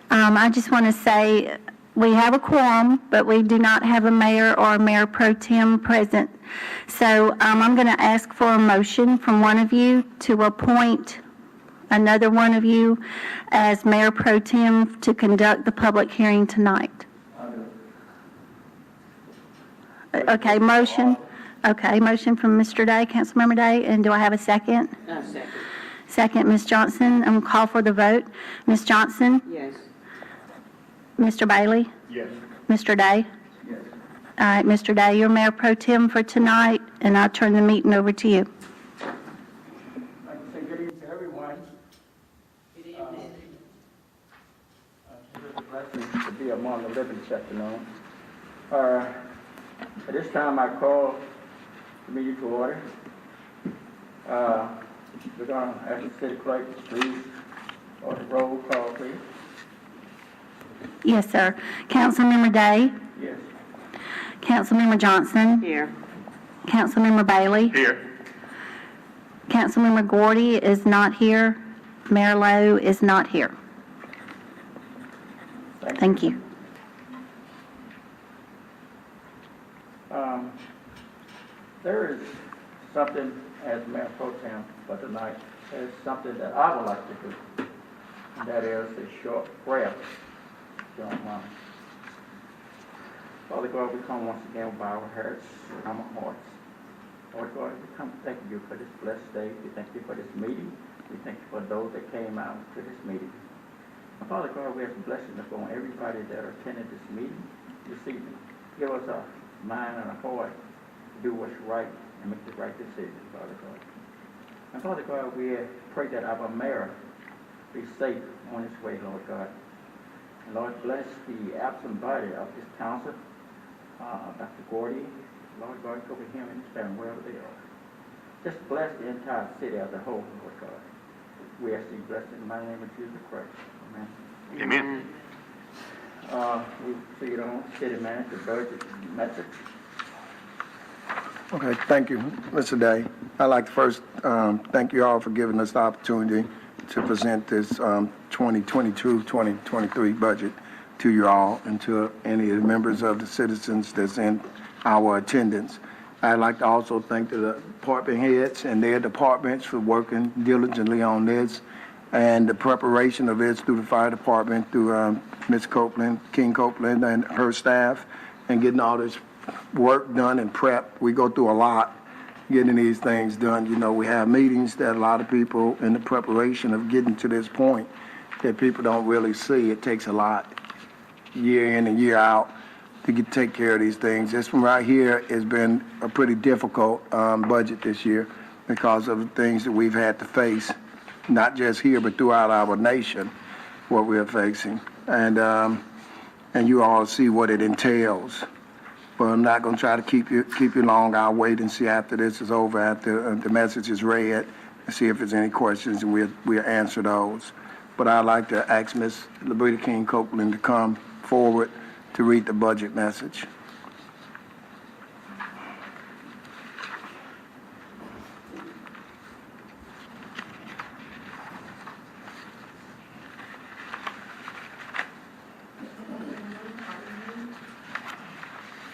I just want to say we have a quorum, but we do not have a mayor or a mayor pro tem present. So I'm going to ask for a motion from one of you to appoint another one of you as mayor pro tem to conduct the public hearing tonight. Okay, motion. Okay, motion from Mr. Day, Councilmember Day, and do I have a second? Second. Second, Ms. Johnson. I'm going to call for the vote. Ms. Johnson? Yes. Mr. Bailey? Yes. Mr. Day? Yes. All right, Mr. Day, you're mayor pro tem for tonight, and I'll turn the meeting over to you. I'd like to say good evening to everyone. Good evening. It's a blessing to be among the living this afternoon. At this time, I call the meeting to order. We're going to ask the city clerk to please order the roll call, please. Yes, sir. Councilmember Day? Yes. Councilmember Johnson? Here. Councilmember Bailey? Here. Councilmember Gordy is not here. Mayor Lowe is not here. Thank you. There is something as Mayor Pro Tem for tonight. There's something that I would like to do, and that is a short prayer. If you don't mind. Father God, we come once again with our hearts and our hearts. Lord God, we come thanking you for this blessed day. We thank you for this meeting. We thank you for those that came out to this meeting. And Father God, we have some blessings upon everybody that attended this meeting this evening. Give us a mind and a heart to do what's right and make the right decision, Father God. And Father God, we pray that our mayor be safe on his way, Lord God. And Lord, bless the absent body of this council, Dr. Gordy. Lord God, go with him and his family wherever they are. Just bless the entire city as a whole, Lord God. We ask these blessings in the mighty name of Jesus Christ. Amen. Amen. We proceed on city manager budget message. Okay, thank you, Mr. Day. I'd like to first thank you all for giving us the opportunity to present this 2022-2023 budget to you all and to any of the members of the citizens that's in our attendance. I'd like to also thank the department heads and their departments for working diligently on this and the preparation of this through the fire department, through Ms. Copeland, King Copeland and her staff, and getting all this work done and prep. We go through a lot getting these things done. You know, we have meetings that a lot of people in the preparation of getting to this point that people don't really see. It takes a lot year in and year out to take care of these things. This one right here has been a pretty difficult budget this year because of the things that we've had to face, not just here but throughout our nation, what we're facing. And you all see what it entails. But I'm not going to try to keep you long. I'll wait and see after this is over, after the message is read, and see if there's any questions, and we'll answer those. But I'd like to ask Ms. Liberta King Copeland to come forward to read the budget message.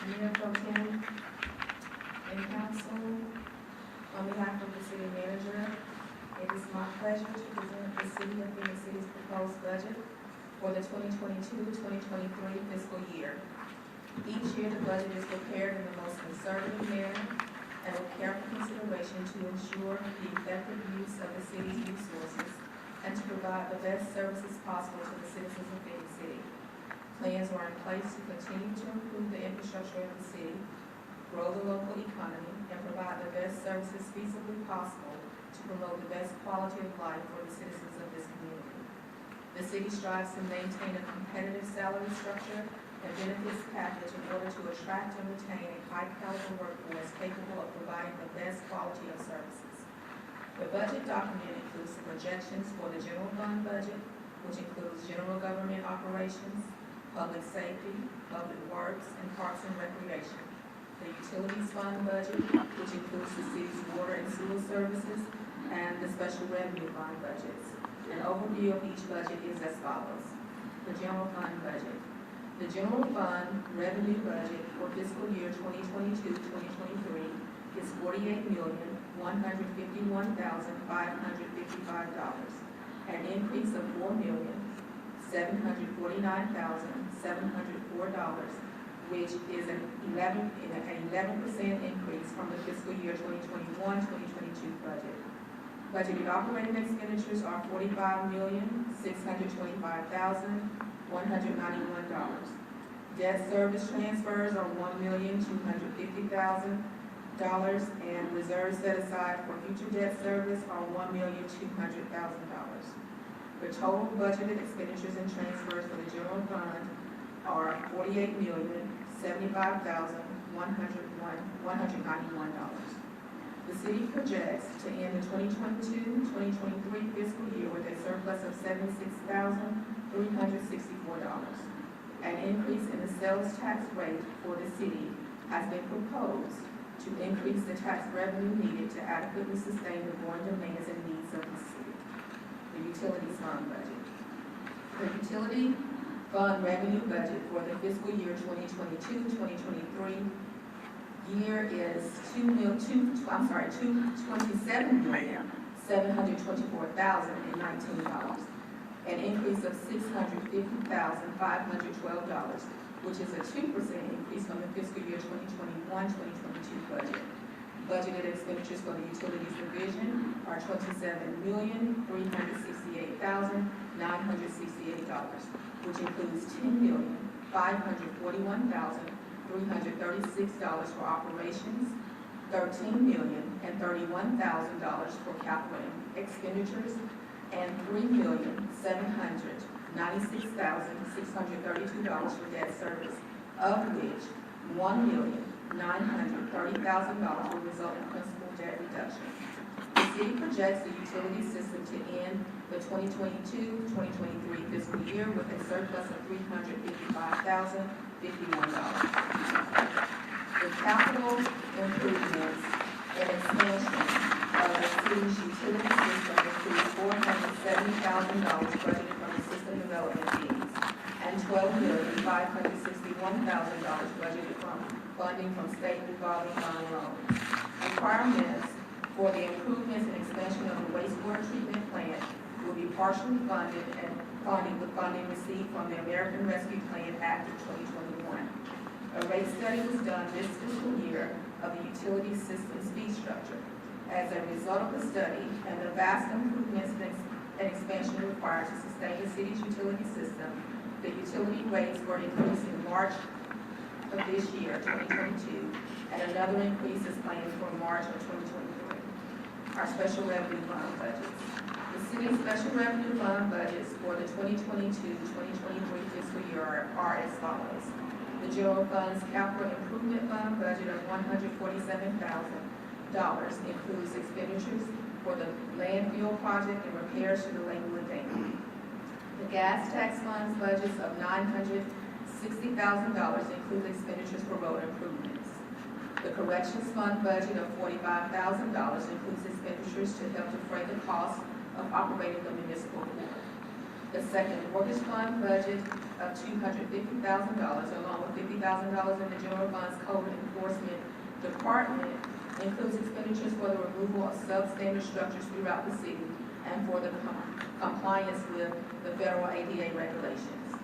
Mayor Pro Tem and Council, on behalf of the City Manager, it is my pleasure to present the City of Phoenix City's proposed budget for the 2022-2023 fiscal year. Each year, the budget is prepared in the most conservative manner and with careful consideration to ensure the effective use of the city's resources and to provide the best services possible to the citizens of Phoenix City. Plans are in place to continue to improve the infrastructure of the city, grow the local economy, and provide the best services feasibly possible to promote the best quality of life for the citizens of this community. The city strives to maintain a competitive salary structure and benefits package in order to attract and retain a high-caliber workforce capable of providing the best quality of services. The budget document includes the projections for the general fund budget, which includes general government operations, public safety, public works, and parks and recreation. The utilities fund budget, which includes the city's water and sewer services, and the special revenue fund budgets. An overview of each budget is as follows. The general fund budget. The general fund revenue budget for fiscal year 2022-2023 is $48,151,555, an increase of $4,749,704, which is an 11% increase from the fiscal year 2021-2022 budget. Budgeted operating expenditures are $45,625,191. Debt service transfers are $1,250,000, and reserves set aside for future debt service are $1,200,000. The total budgeted expenditures and transfers for the general fund are $48,075,191. The city projects to end the 2022-2023 fiscal year with a surplus of $76,364. An increase in the sales tax rate for the city has been proposed to increase the tax revenue needed to adequately sustain the growing demands and needs of the city. The utilities fund budget. The utility fund revenue budget for the fiscal year 2022-2023 year is $227,724,019, an increase of $650,512, which is a 2% increase from the fiscal year 2021-2022 budget. Budgeted expenditures for the utilities division are $27,368,968, which includes $10,541,336 for operations, $13,031,000 for capital expenditures, and $3,796,632 for debt service, of which $1,930,000 will result in principal debt reduction. The city projects the utility system to end the 2022-2023 fiscal year with a surplus of $355,051. The capital improvements and expansion of the city's utility system includes $470,000 budgeted from the system development fees and $12,561,000 budgeted from funding from state revolving fund loans. Requirements for the improvements and expansion of the wastewater treatment plant will be partially funded and funding received from the American Rescue Plan Act of 2021. A rate study was done this fiscal year of the utility system's fee structure. As a result of the study and the vast improvements and expansion required to sustain the city's utility system, the utility rates were increased in March of this year, 2022, and another increase is planned for March of 2023. Our special revenue fund budgets. The city's special revenue fund budgets for the 2022-2023 fiscal year are as follows. The general fund's capital improvement fund budget of $147,000 includes expenditures for the landfill project and repairs to the Lakewood Dam. The gas tax fund's budgets of $960,000 includes expenditures for road improvements. The corrections fund budget of $45,000 includes expenditures to help defray the cost of operating the municipal court. The second mortgage fund budget of $250,000, along with $50,000 in the general fund's code enforcement department, includes expenditures for the removal of substandard structures throughout the city and for the compliance with the federal ADA regulations.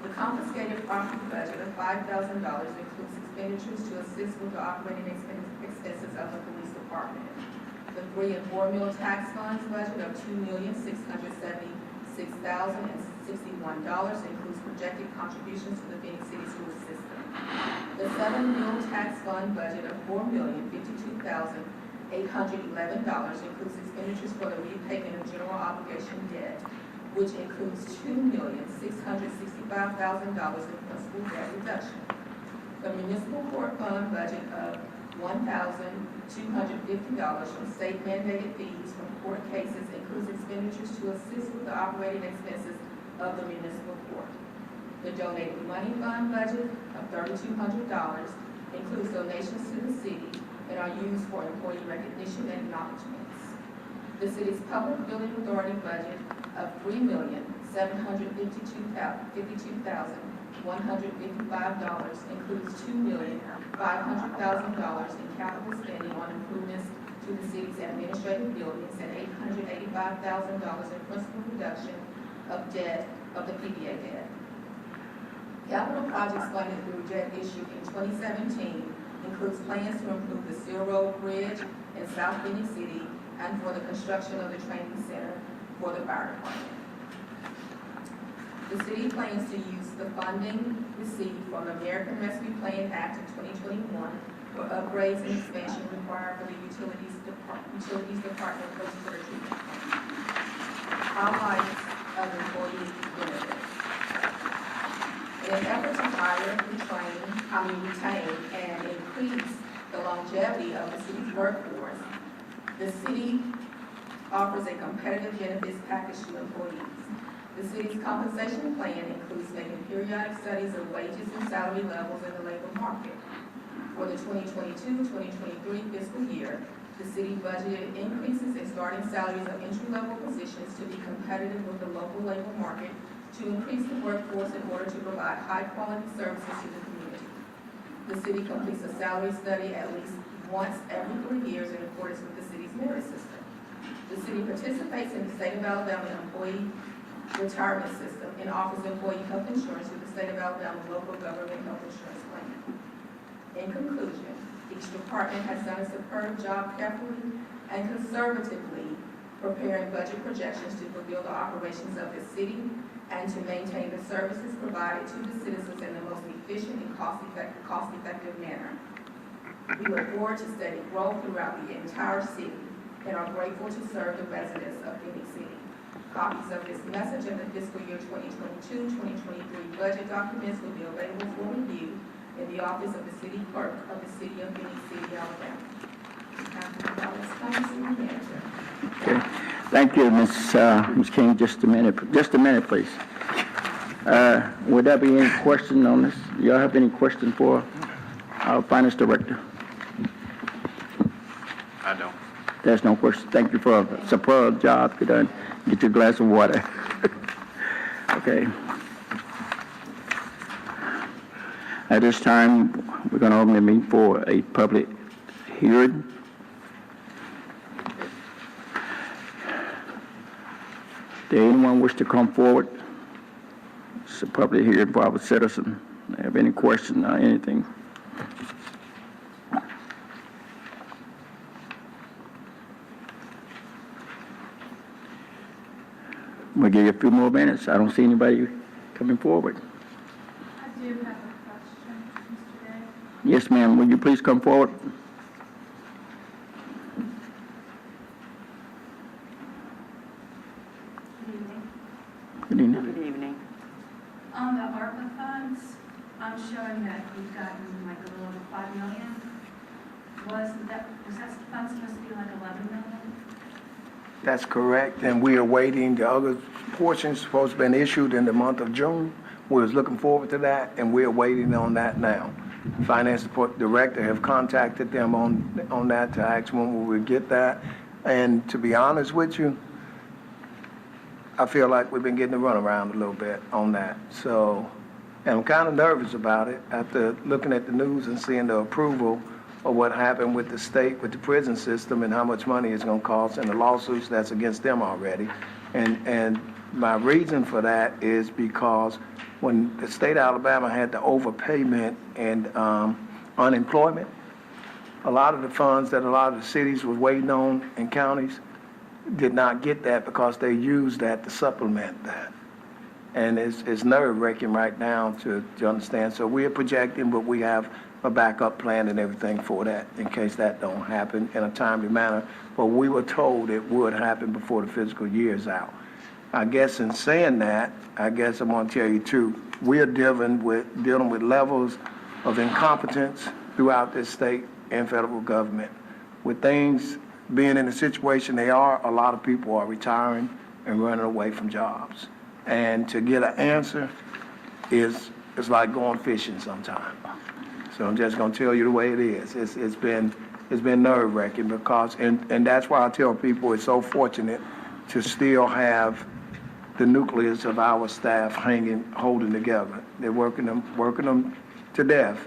The confiscated property budget of $5,000 includes expenditures to assist with the operating expenses of the police department. The 3 and 4 meal tax funds budget of $2,676,061 includes projected contributions to the Phenix City School System. The 7 meal tax fund budget of $4,052,811 includes expenditures for the repayment of general obligation debt, which includes $2,665,000 in principal debt reduction. The municipal court fund budget of $1,250 from state mandated fees from court cases includes expenditures to assist with the operating expenses of the municipal court. The donated money fund budget of $3,200 includes donations to the city and are used for employee recognition and acknowledgements. The city's public building authority budget of $3,752,155 includes $2,500,000 in capital spending on improvements to the city's administrative buildings and $885,000 in principal reduction of debt of the PDA debt. Capital projects funded through debt issued in 2017 includes plans to improve the Seal Road Bridge in South Phoenix City and for the construction of the training center for the fire department. The city plans to use the funding received from the American Rescue Plan Act of 2021 for upgrades and expansion required for the Utilities Department wastewater treatment plant. Highlights of employee benefits. In an effort to hire, retain, and increase the longevity of the city's workforce, the city offers a competitive benefits package to employees. The city's compensation plan includes making periodic studies of wages and salary levels in the labor market. For the 2022-2023 fiscal year, the city budgeted increases in starting salaries of entry-level positions to be competitive with the local labor market to increase the workforce in order to provide high-quality services to the community. The city completes a salary study at least once every 3 years in accordance with the city's merit system. The city participates in the state of Alabama employee retirement system and offers employee health insurance through the state of Alabama local government health insurance plan. In conclusion, each department has done a superb job carefully and conservatively preparing budget projections to fulfill the operations of the city and to maintain the services provided to the citizens in the most efficient and cost-effective manner. We look forward to steady growth throughout the entire city and are grateful to serve the residents of Phoenix City. Copies of this message and the fiscal year 2022-2023 budget documents will be available for review in the office of the city clerk of the city of Phoenix City, Alabama. Okay. Thank you, Ms. King. Just a minute, please. Would there be any question on this? Y'all have any question for our finance director? I don't. There's no question. Thank you for a superb job. Good done. Get your glass of water. Okay. At this time, we're going to open the meeting for a public hearing. Does anyone wish to come forward? It's a public hearing for our citizen. Have any question or anything? We'll give you a few more minutes. I don't see anybody coming forward. I do have a question, Mr. Day. Yes, ma'am. Will you please come forward? Good evening. Good evening. Good evening. On the ARPA funds, I'm showing that we've gotten like a little over $5 million. Was that fund supposed to be like $11 million? That's correct, and we are waiting. The other portions supposed to have been issued in the month of June. We was looking forward to that, and we are waiting on that now. Finance Director have contacted them on that to ask when we would get that. And to be honest with you, I feel like we've been getting the runaround a little bit on that. So, and I'm kind of nervous about it after looking at the news and seeing the approval of what happened with the state, with the prison system, and how much money it's going to cost, and the lawsuits that's against them already. And my reason for that is because when the state of Alabama had the overpayment and unemployment, a lot of the funds that a lot of the cities was waiting on and counties did not get that because they used that to supplement that. And it's nerve-wracking right now to understand. So we are projecting, but we have a backup plan and everything for that in case that don't happen in a timely manner. But we were told it would happen before the fiscal year is out. I guess in saying that, I guess I'm going to tell you too, we are dealing with levels of incompetence throughout this state and federal government. With things being in the situation they are, a lot of people are retiring and running away from jobs. And to get an answer is like going fishing sometimes. So I'm just going to tell you the way it is. It's been nerve-wracking because, and that's why I tell people it's so fortunate to still have the nucleus of our staff holding together. They're working them to death,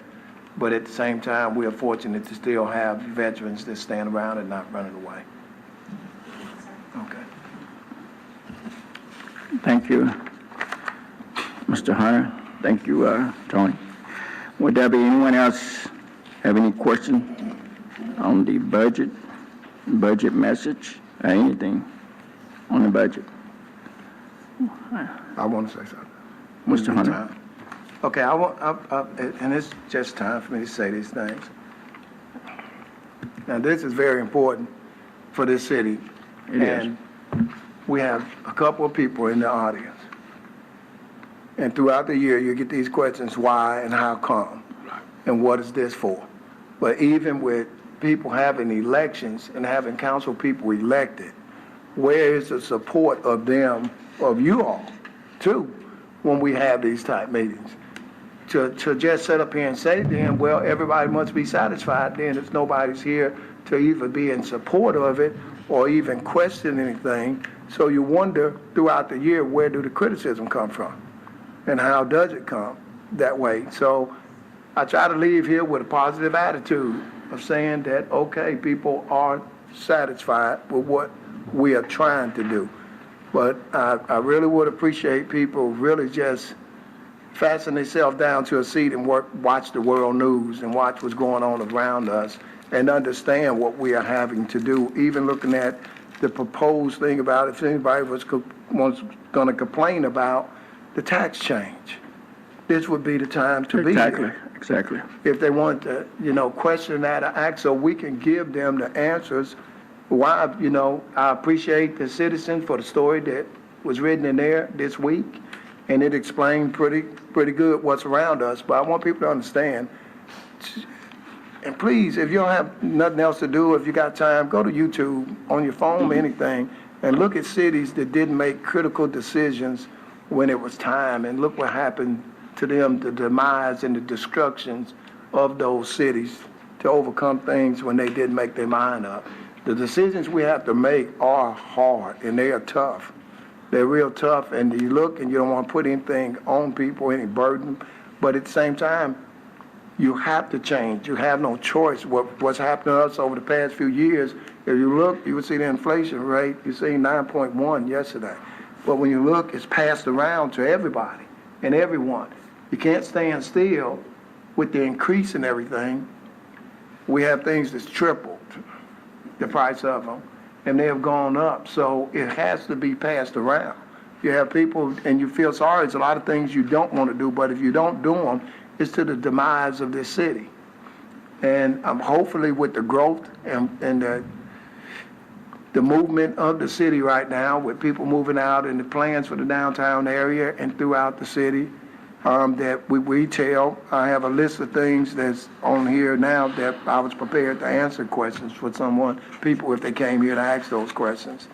but at the same time, we are fortunate to still have veterans that stand around and not running away. Okay. Thank you, Mr. Hunter. Thank you, Tony. Would there be anyone else have any question on the budget message, or anything on the budget? I want to say something. Mr. Hunter. Time. Okay, and it's just time for me to say these things. Now, this is very important for this city. It is. And we have a couple of people in the audience. And throughout the year, you get these questions, why and how come? And what is this for? But even with people having elections and having council people elected, where is the support of them, of you all, too, when we have these type meetings? To just sit up here and say then, well, everybody must be satisfied, then if nobody's here to either be in support of it or even question anything. So you wonder throughout the year, where do the criticism come from? And how does it come that way? So I try to leave here with a positive attitude of saying that, okay, people are satisfied with what we are trying to do. But I really would appreciate people really just fasten themselves down to a seat and watch the world news and watch what's going on around us and understand what we are having to do, even looking at the proposed thing about if anybody was going to complain about the tax change. This would be the time to be here. Exactly. If they want to, question that or ask, so we can give them the answers. Why, I appreciate the citizens for the story that was written in there this week, and it explained pretty good what's around us. But I want people to understand, and please, if you don't have nothing else to do, if you got time, go to YouTube on your phone, anything, and look at cities that didn't make critical decisions when it was time, and look what happened to them, the demise and the destructions of those cities to overcome things when they didn't make their mind up. The decisions we have to make are hard, and they are tough. They're real tough, and you look and you don't want to put anything on people, any burden, but at the same time, you have to change. You have no choice. What's happened to us over the past few years, if you look, you would see the inflation rate, you see 9.1 yesterday. But when you look, it's passed around to everybody and everyone. You can't stand still with the increase in everything. We have things that's tripled the price of them, and they have gone up. So it has to be passed around. You have people, and you feel sorry. There's a lot of things you don't want to do, but if you don't do them, it's to the demise of this city. And hopefully with the growth and the movement of the city right now, with people moving out and the plans for the downtown area and throughout the city, that we retail. I have a list of things that's on here now that I was prepared to answer questions for people if they came here to ask those questions.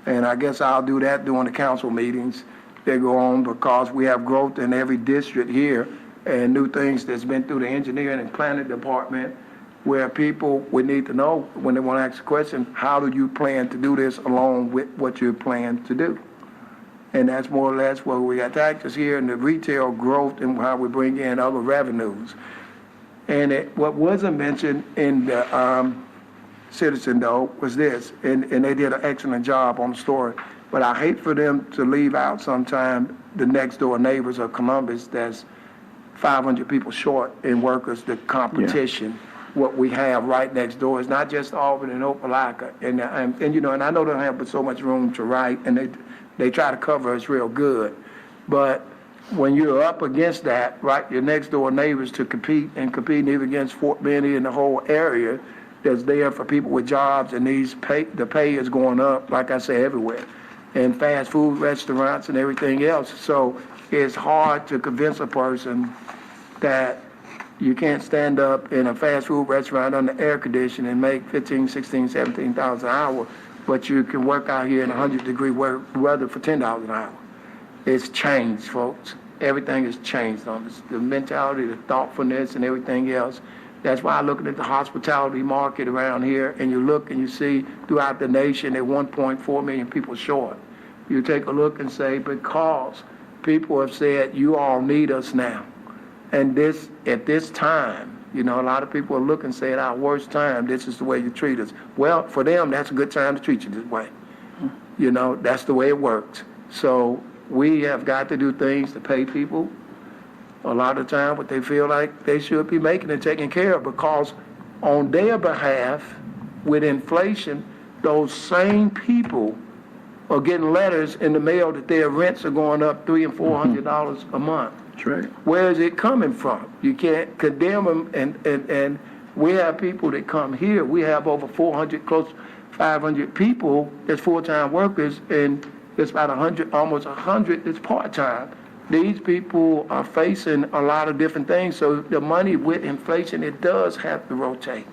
And I guess I'll do that during the council meetings that go on, because we have growth in every district here and new things that's been through the engineering and planning department, where people would need to know when they want to ask a question, how do you plan to do this along with what you plan to do? And that's more or less what we got taxes here and the retail growth and how we bring in other revenues. And what wasn't mentioned in the Citizen, though, was this, and they did an excellent job on the story, but I hate for them to leave out sometime the next door neighbors of Columbus that's 500 people short in workers, the competition. What we have right next door is not just Auburn and Opelika, and I know they don't have but so much room to write, and they try to cover us real good, but when you're up against that, right, your next door neighbors to compete even against Fort Benning and the whole area that's there for people with jobs, and the pay is going up, like I say, everywhere, and fast food restaurants and everything else. So it's hard to convince a person that you can't stand up in a fast food restaurant under air conditioning and make $15,000, $16,000, $17,000 an hour, but you can work out here in 100-degree weather for $10 an hour. It's changed, folks. Everything has changed on this. The mentality, the thoughtfulness, and everything else. That's why I'm looking at the hospitality market around here, and you look and you see throughout the nation at 1.4 million people short. You take a look and say, because people have said, you all need us now. And this, at this time, you know, a lot of people are looking and say, at our worst time, this is the way you treat us. Well, for them, that's a good time to treat you this way. You know, that's the way it works. So we have got to do things to pay people a lot of time what they feel like they should be making and taking care of, because on their behalf, with inflation, those same people are getting letters in the mail that their rents are going up $300 and $400 a month. That's right. Where is it coming from? You can't condemn them, and we have people that come here. We have over 400, close to 500 people that's full-time workers, and there's about 100, almost 100 that's part-time. These people are facing a lot of different things, so the money with inflation, it does have to rotate.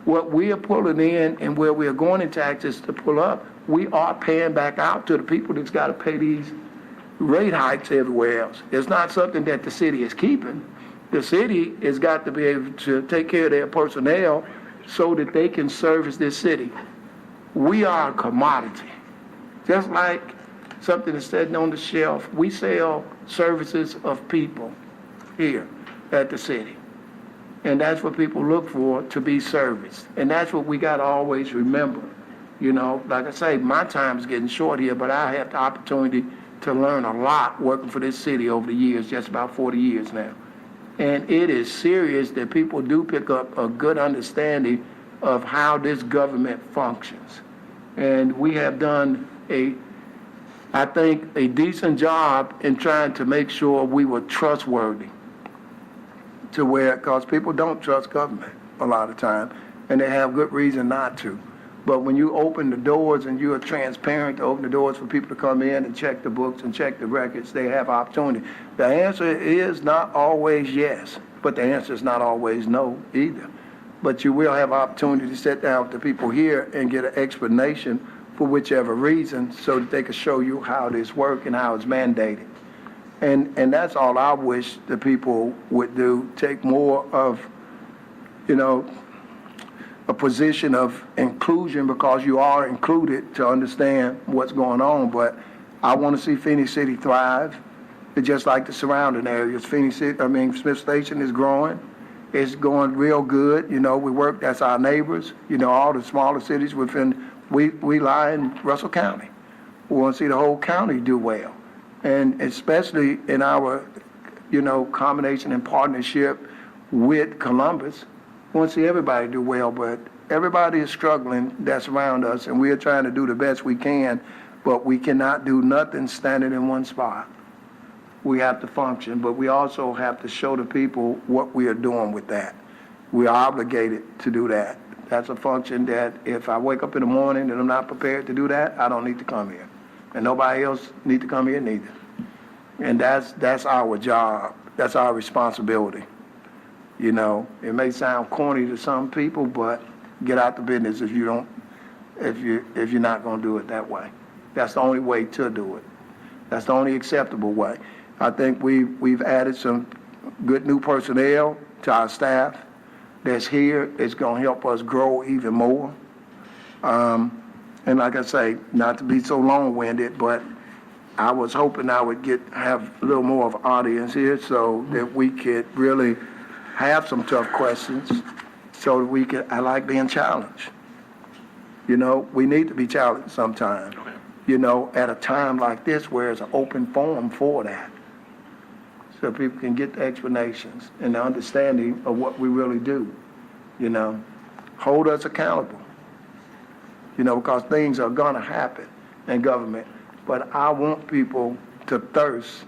What we are pulling in and where we are going in taxes to pull up, we are paying back out to the people that's got to pay these rate hikes everywhere else. It's not something that the city is keeping. The city has got to be able to take care of their personnel so that they can service this city. We are a commodity. Just like something that's sitting on the shelf, we sell services of people here at the city. And that's what people look for, to be serviced. And that's what we got to always remember. You know, like I say, my time's getting short here, but I have the opportunity to learn a lot working for this city over the years, just about 40 years now. And it is serious that people do pick up a good understanding of how this government functions. And we have done I think, a decent job in trying to make sure we were trustworthy, to where, because people don't trust government a lot of time, and they have good reason not to. But when you open the doors and you are transparent to open the doors for people to come in and check the books and check the records, they have opportunity. The answer is not always yes, but the answer is not always no either. But you will have opportunity to sit down with the people here and get an explanation for whichever reason, so that they can show you how this works and how it's mandated. And that's all I wish the people would do, take more of, you know, a position of inclusion, because you are included to understand what's going on. But I want to see Phenix City thrive. It's just like the surrounding areas. Smith Station is growing. It's going real good. You know, we work, that's our neighbors. You know, all the smaller cities within, we lie in Russell County. We want to see the whole county do well. And especially in our, you know, combination and partnership with Columbus, we want to see everybody do well, but everybody is struggling that's around us, and we are trying to do the best we can, but we cannot do nothing standing in one spot. We have to function, but we also have to show the people what we are doing with that. We are obligated to do that. That's a function that if I wake up in the morning and I'm not prepared to do that, I don't need to come here. And nobody else need to come here neither. And that's our job. That's our responsibility. You know, it may sound corny to some people, but get out the business if you're not going to do it that way. That's the only way to do it. That's the only acceptable way. I think we've added some good new personnel to our staff that's here. It's going to help us grow even more. And like I say, not to be so long-winded, but I was hoping I would have a little more of an audience here so that we could really have some tough questions, so that I like being challenged. You know, we need to be challenged sometimes, you know, at a time like this where it's an open forum for that, so people can get the explanations and the understanding of what we really do, you know. Hold us accountable, you know, because things are going to happen in government. But I want people to thirst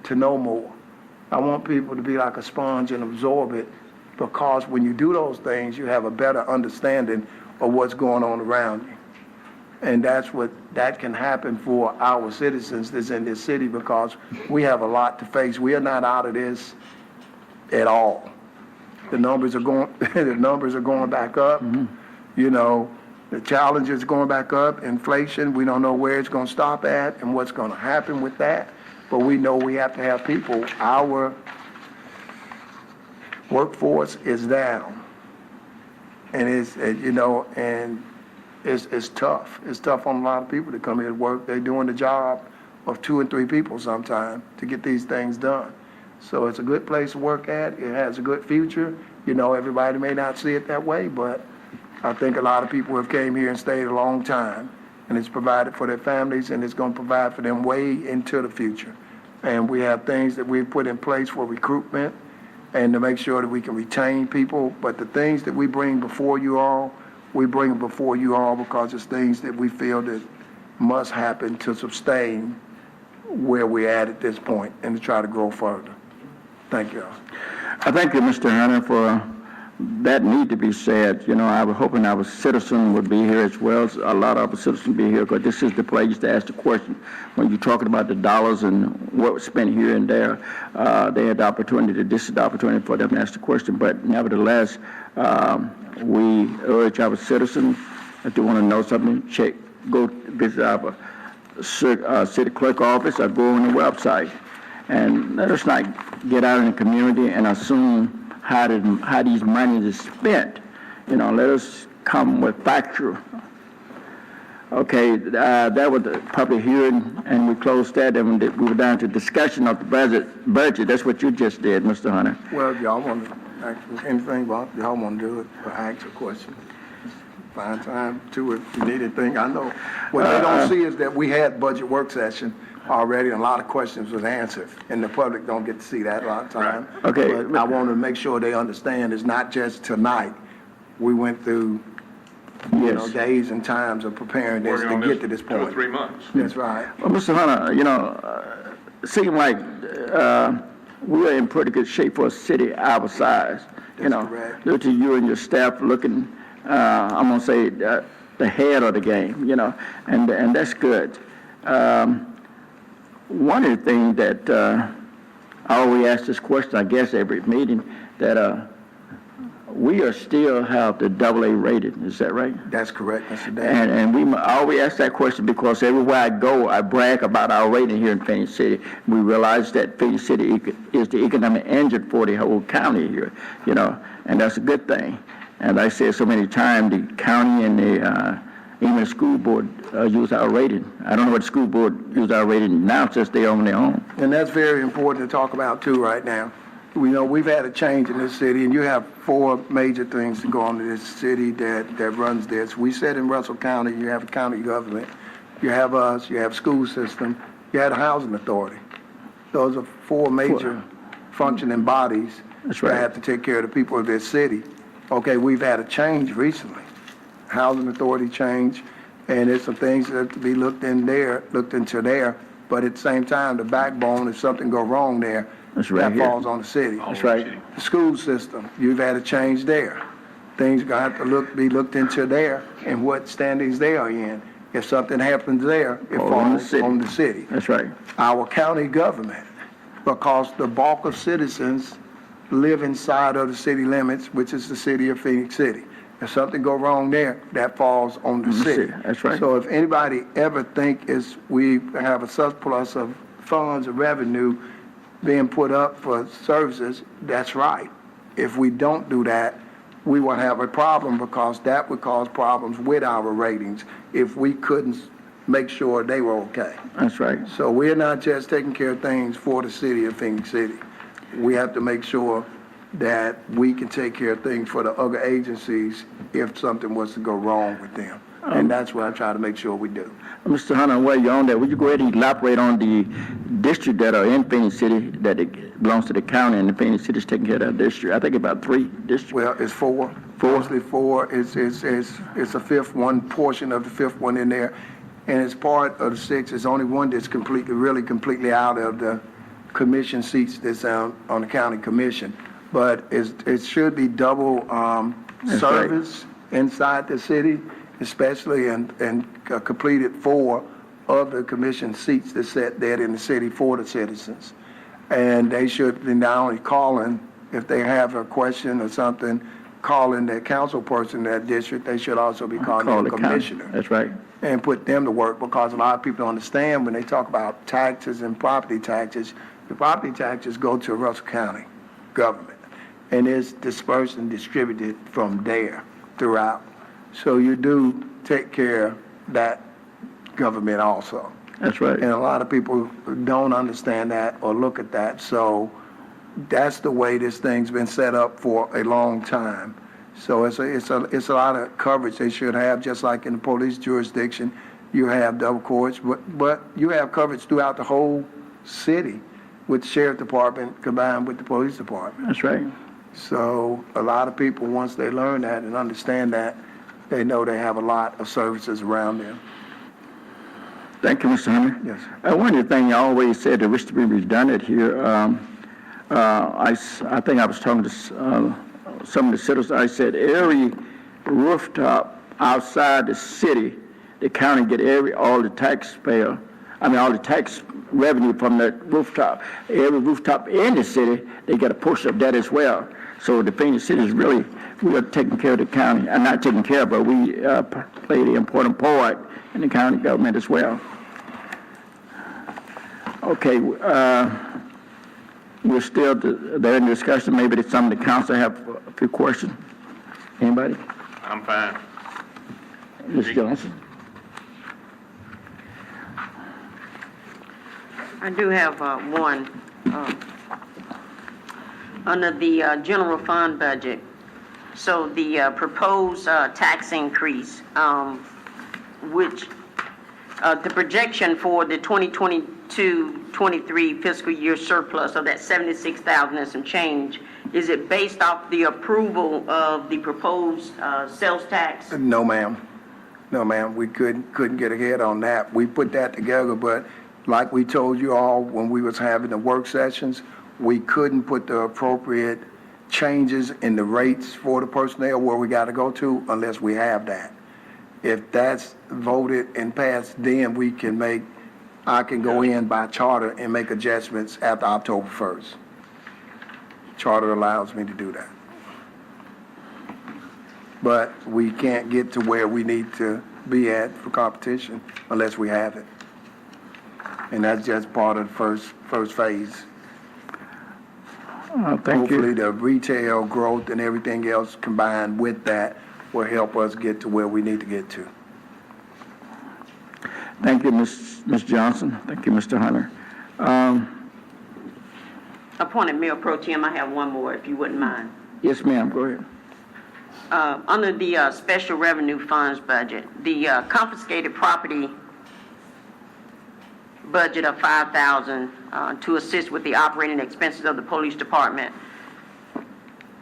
to know more. I want people to be like a sponge and absorb it, because when you do those things, you have a better understanding of what's going on around you. And that can happen for our citizens that's in this city, because we have a lot to face. We are not out of this at all. The numbers are going back up. Mm-hmm. You know, the challenges are going back up. Inflation, we don't know where it's going to stop at and what's going to happen with that. But we know we have to have people. Our workforce is down. And it's, you know, and it's tough. It's tough on a lot of people to come here to work. They're doing the job of 2 and 3 people sometimes to get these things done. So it's a good place to work at. It has a good future. You know, everybody may not see it that way, but I think a lot of people have came here and stayed a long time, and it's provided for their families, and it's going to provide for them way into the future. And we have things that we've put in place for recruitment and to make sure that we can retain people. But the things that we bring before you all, we bring them before you all because it's things that we feel that must happen to sustain where we're at this point and to try to grow further. Thank you all. I thank you, Mr. Hunter, for that need to be said. You know, I was hoping our citizen would be here as well. A lot of our citizens be here because this is the place to ask the question. When you're talking about the dollars and what was spent here and there, they had the opportunity. This is the opportunity for them to ask the question. But nevertheless, we urge our citizens, if they want to know something, go visit our city clerk office or go on the website. And let us not get out in the community and assume how these monies is spent. You know, let us come with factual. Okay, that was the public hearing, and we closed that, and we were down to discussion of the budget. That's what you just did, Mr. Hunter. Well, if y'all want to ask anything about, y'all want to do it, or ask a question, find time to if you need anything. I know what they don't see is that we had budget work session already, and a lot of questions was answered, and the public don't get to see that a lot of time. Right. Okay. But I want to make sure they understand it's not just tonight. We went through, you know, days and times of preparing this to get to this point. 2 or 3 months. That's right. Well, Mr. Hunter, you know, it seems like we're in pretty good shape for a city our size. You That's know, correct. look to you and your staff looking, I'm going to say, the head of the game, you know, and that's good. One of the things that I always ask this question, I guess, every meeting, that we are still have the AA rated. Is that right? That's correct, Mr. Dan. And we always ask that question because everywhere I go, I brag about our rating here in Phenix City. We realize that Phenix City is the economic engine for the whole county here, you know, and that's a good thing. And like I said so many times, the county and even the school board use our rating. I don't know what the school board use our rating now since they're on their own. And that's very important to talk about too right now. We know we've had a change in this city, and you have 4 major things to go on in this city that runs this. We said in Russell County, you have a county government, you have us, you have school system, you have a housing authority. Those are 4 major functioning bodies That's right. that have to take care of the people of this city. Okay, we've had a change recently. Housing authority change, and there's some things that have to be looked into there, but at the same time, the backbone, if something go wrong there, That's right that here. falls on the city. That's right. The school system, you've had a change there. Things gonna have to be looked into there and what standings they are in. If something happens there, it Falls on the falls city. on the city. That's right. Our county government, because the bulk of citizens live inside of the city limits, which is the city of Phenix City. If something go wrong there, that falls on the city. That's right. So if anybody ever think we have a surplus of funds or revenue being put up for services, that's right. If we don't do that, we will have a problem because that would cause problems with our ratings if we couldn't make sure they were okay. That's right. So we're not just taking care of things for the city of Phenix City. We have to make sure that we can take care of things for the other agencies if something was to go wrong with them. And that's what I try to make sure we do. Mr. Hunter, while you're on that, would you go ahead and elaborate on the district that are in Phenix City that it belongs to the county and the Phenix City is taking care of that district? I think about 3 districts. Well, it's 4. Mostly 4. It's a fifth one, portion of the fifth one in there. And it's part of the 6. There's only one that's really completely out of the commission seats that's on the county commission. But it should be double service inside the city, especially and completed 4 of the commission seats that's set there in the city for the citizens. And they should be not only calling, if they have a question or something, calling their council person in that district, they should also be calling the commissioner. That's right. And put them to work, because a lot of people don't understand when they talk about taxes and property taxes, the property taxes go to Russell County government, and it's dispersed and distributed from there throughout. So you do take care of that government also. That's right. And a lot of people don't understand that or look at that. So that's the way this thing's been set up for a long time. So it's a lot of coverage they should have, just like in the police jurisdiction, you have double courts, but you have coverage throughout the whole city with the sheriff department combined with the police department. That's right. So a lot of people, once they learn that and understand that, they know they have a lot of services around them. Thank you, Mr. Hunter. Yes. One of the things I always said that wish to be redundant here, I think I was talking to some of the citizens. I said every rooftop outside the city, the county get all the tax revenue from that rooftop. Every rooftop in the city, they get a portion of that as well. So the Phoenix City is really, we are taking care of the county, not taking care of, but we play the important part in the county government as well. Okay, we're still there in discussion. Maybe some of the council have a few questions. Anybody? I'm fine. Ms. Johnson? I do have one. Under the general fund budget, so the proposed tax increase, which the projection for the 2022-23 fiscal year surplus of that 76,000 and some change, is it based off the approval of the proposed sales tax? No, ma'am. No, ma'am. We couldn't get ahead on that. We put that together, but like we told you all when we was having the work sessions, we couldn't put the appropriate changes in the rates for the personnel where we got to go to unless we have that. If that's voted and passed, then I can go in by charter and make adjustments after October 1st. Charter allows me to do that. But we can't get to where we need to be at for competition unless we have it. And that's just part of the first phase. Thank Hopefully you. the retail growth and everything else combined with that will help us get to where we need to get to. Thank you, Ms. Johnson. Thank you, Mr. Hunter. Appointed Mayor Pro Tem, I have one more, if you wouldn't mind. Yes, ma'am, go ahead. Under the special revenue funds budget, the confiscated property budget of $5,000 to assist with the operating expenses of the police department.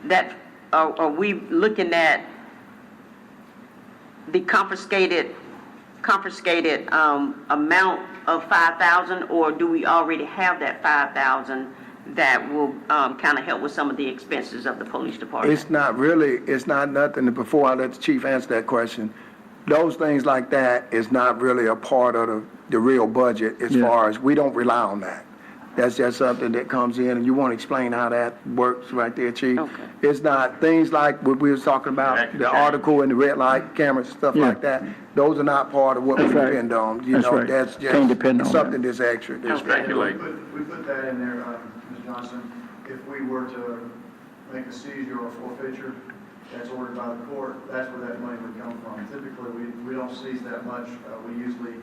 That are we looking at the confiscated amount of $5,000, or do we already have that $5,000 that will kind of help with some of the expenses of the police department? It's not nothing, before I let the chief answer that question, those things like that is not really a part of the real budget as far as, we don't rely on that. That's just something that comes in, and you want to explain how that works right there, chief? Okay. It's not, things like what we was talking about, the article and the red light cameras, stuff like that, those are not part of what we That's right. depend on. You That's know, right. that's Can't depend on just something that's extra. That's Okay. Speculate. We put that in there, Ms. Johnson, if we were to make a seizure or forfeiture that's ordered by the court, that's where that money would come from. Typically, we don't seize that much. We usually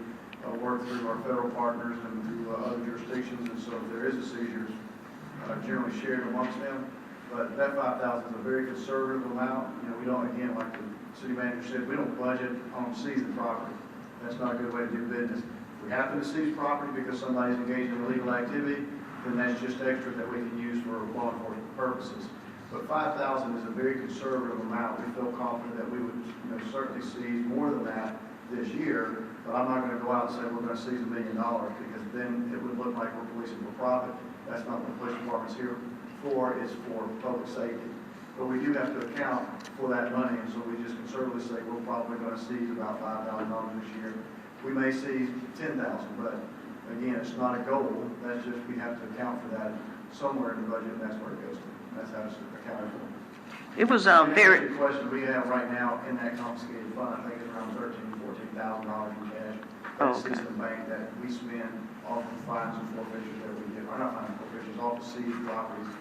work through our federal partners and through other jurisdictions, and so if there is a seizure, generally shared amongst them. But that $5,000 is a very conservative amount. You know, we don't, again, like the city manager said, we don't budget on seizing property. That's not a good way to do business. If we happen to seize property because somebody's engaged in illegal activity, then that's just extra that we can use for law enforcement purposes. But $5,000 is a very conservative amount. We feel confident that we would, certainly seize more than that this year. But I'm not going to go out and say we're going to seize $1 million, because then it would look like we're policing for profit. That's not what the police department's here for. It's for public safety. But we do have to account for that money, and so we just conservatively say we're probably going to seize about $5,000 this year. We may seize 10,000, but again, it's not a goal. That's just, we have to account for that somewhere in the budget, and that's where it goes to. That's how it's accounted for. It was To very, answer your question, we have right now in that confiscated fund, I think it's around $13,000 to $14,000 in cash. That's Okay. in the bank that we spend off of fines and forfeitures that we get, or not fines and forfeitures, off the seized properties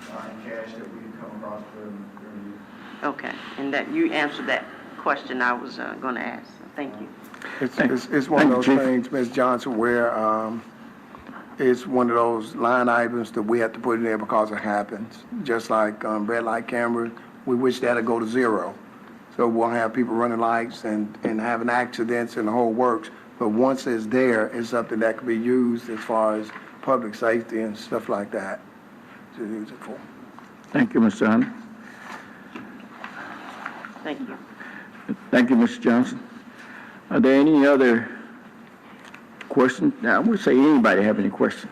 in cash that we come across during the year. okay, and that you answered that question I was going to ask. Thank you. It's one of Thank you, those Chief. things, Ms. Johnson, where it's one of those line items that we have to put in there because it happens. Just like red light cameras, we wish that'd go to zero. So we won't have people running lights and having accidents and the whole works. But once it's there, it's something that can be used as far as public safety and stuff like that to use it for. Thank you, Mr. Hunter. Thank you. Thank you, Mr. Johnson. Are there any other questions? Now, I would say anybody have any questions?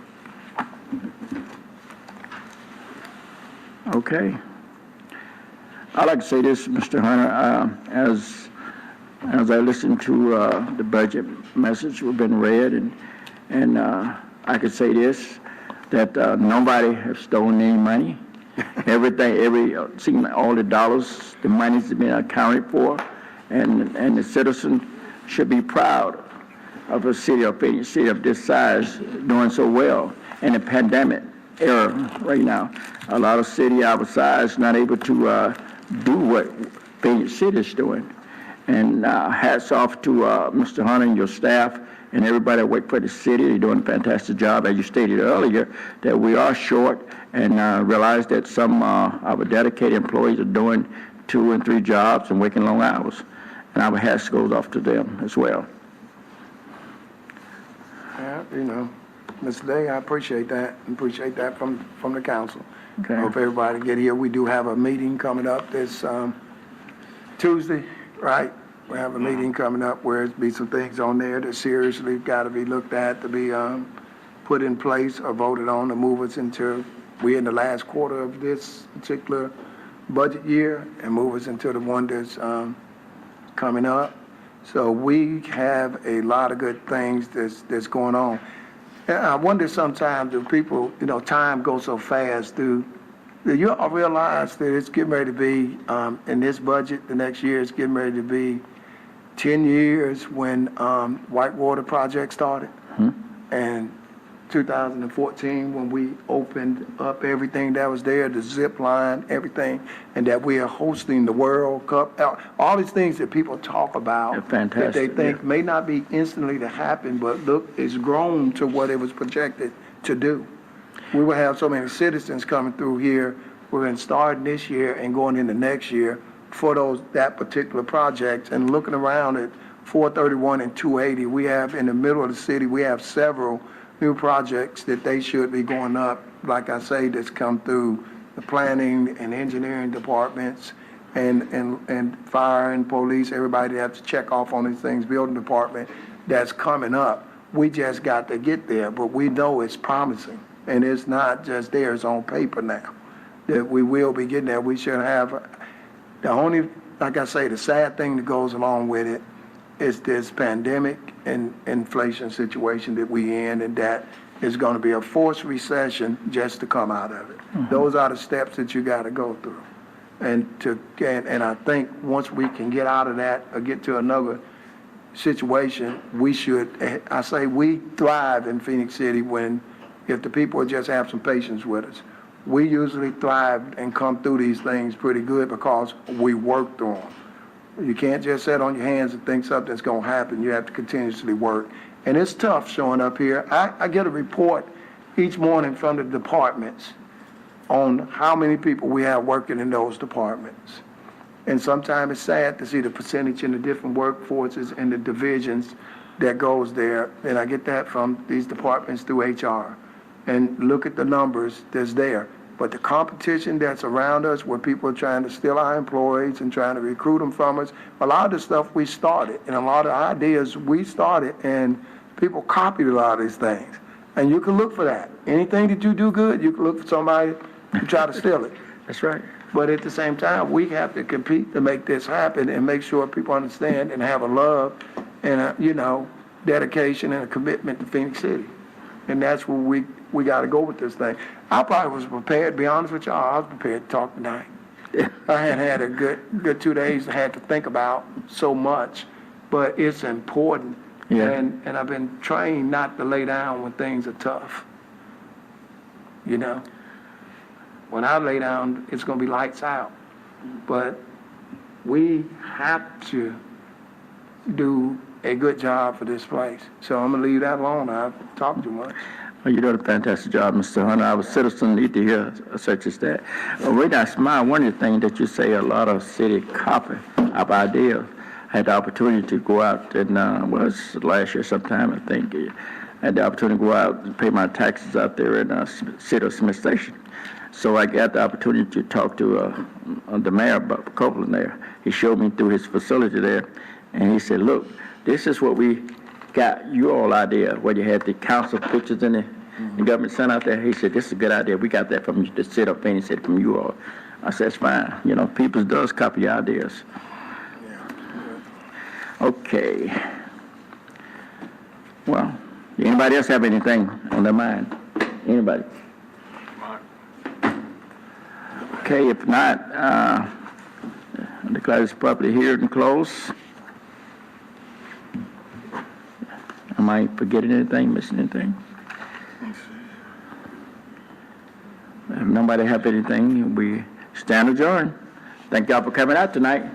Okay. I'd like to say this, Mr. Hunter, as I listened to the budget message we've been read, and I could say this, that nobody has stolen any money. Everything, all the dollars, the money's been accounted for, and the citizen should be proud of a city of Phoenix, city of this size, doing so well in the pandemic era right now. A lot of city our size not able to do what Phoenix City is doing. And hats off to Mr. Hunter and your staff and everybody that work for the city. They're doing a fantastic job. As you stated earlier, that we are short, and realize that some of our dedicated employees are doing 2 and 3 jobs and working long hours. And our hats goes off to them as well. Yeah, Mr. Day, I appreciate that. Appreciate that from the council. Okay. Hope everybody get here. We do have a meeting coming up this Tuesday, right? We have a meeting coming up where there'll be some things on there that seriously got to be looked at, to be put in place or voted on to move us into, we're in the last quarter of this particular budget year and move us into the one that's coming up. So we have a lot of good things that's going on. And I wonder sometimes, do people, time goes so fast, do you all realize that it's getting ready to be, in this budget, the next year, it's getting ready to be 10 years when Whitewater project started? And 2014, when we opened up everything that was there, the zip line, everything, and that we are hosting the World Cup, all these things that people talk about. They're fantastic, That they think may not be instantly to happen, but look, it's grown to what it was projected to do. We will have so many citizens coming through here. We're going to start this year and going into next year for that particular project. And looking around at 431 and 280, we have in the middle of the city, we have several new projects that they should be going up, like I say, that's come through the planning and engineering departments and fire and police, everybody has to check off on these things, building department, that's coming up. We just got to get there, but we know it's promising. And it's not just there, it's on paper now, that we will be getting there. We should have, the only, like I say, the sad thing that goes along with it is this pandemic and inflation situation that we in, and that is going to be a forced recession just to come out of it. Those are the steps that you got to go through. And I think once we can get out of that or get to another situation, we should, I say we thrive in Phoenix City if the people would just have some patience with us. We usually thrive and come through these things pretty good because we work through them. You can't just sit on your hands and think something's going to happen. You have to continuously work. And it's tough showing up here. I get a report each morning from the departments on how many people we have working in those departments. And sometimes it's sad to see the percentage in the different workforces and the divisions that goes there. And I get that from these departments through HR. And look at the numbers that's there. But the competition that's around us, where people are trying to steal our employees and trying to recruit them from us, a lot of the stuff we started, and a lot of ideas we started, and people copied a lot of these things. And you can look for that. Anything that you do good, you can look for somebody to try to steal it. That's right. But at the same time, we have to compete to make this happen and make sure people understand and have a love and a, dedication and a commitment to Phoenix City. And that's where we got to go with this thing. I probably was prepared, to be honest with y'all, I was prepared to talk tonight. I had a good 2 days. I had to think about so much, but it's important. Yeah. And I've been trained not to lay down when things are tough. When I lay down, it's going to be lights out. But we have to do a good job for this place. So I'm gonna leave that alone. I've talked too much. Well, you did a fantastic job, Mr. Hunter. Our citizens need to hear such as that. Reason I smile, one of the things that you say a lot of city copy of ideas. I had the opportunity to go out and, was last year sometime, I think. I had the opportunity to go out and pay my taxes out there in city of Smith Station. So I got the opportunity to talk to the mayor, Bob Copeland there. He showed me through his facility there, and he said, look, this is what we got you all idea, where you had the council pictures in the government center out there. He said, this is a good idea. We got that from the city of Phenix, said from you all. I said, it's fine. You know, people does copy your ideas. Okay. Well, anybody else have anything on their mind? Anybody? Okay, if not, I declare this property here and close. Am I forgetting anything, missing anything? If nobody have anything, we stand adjourned. Thank y'all for coming out tonight.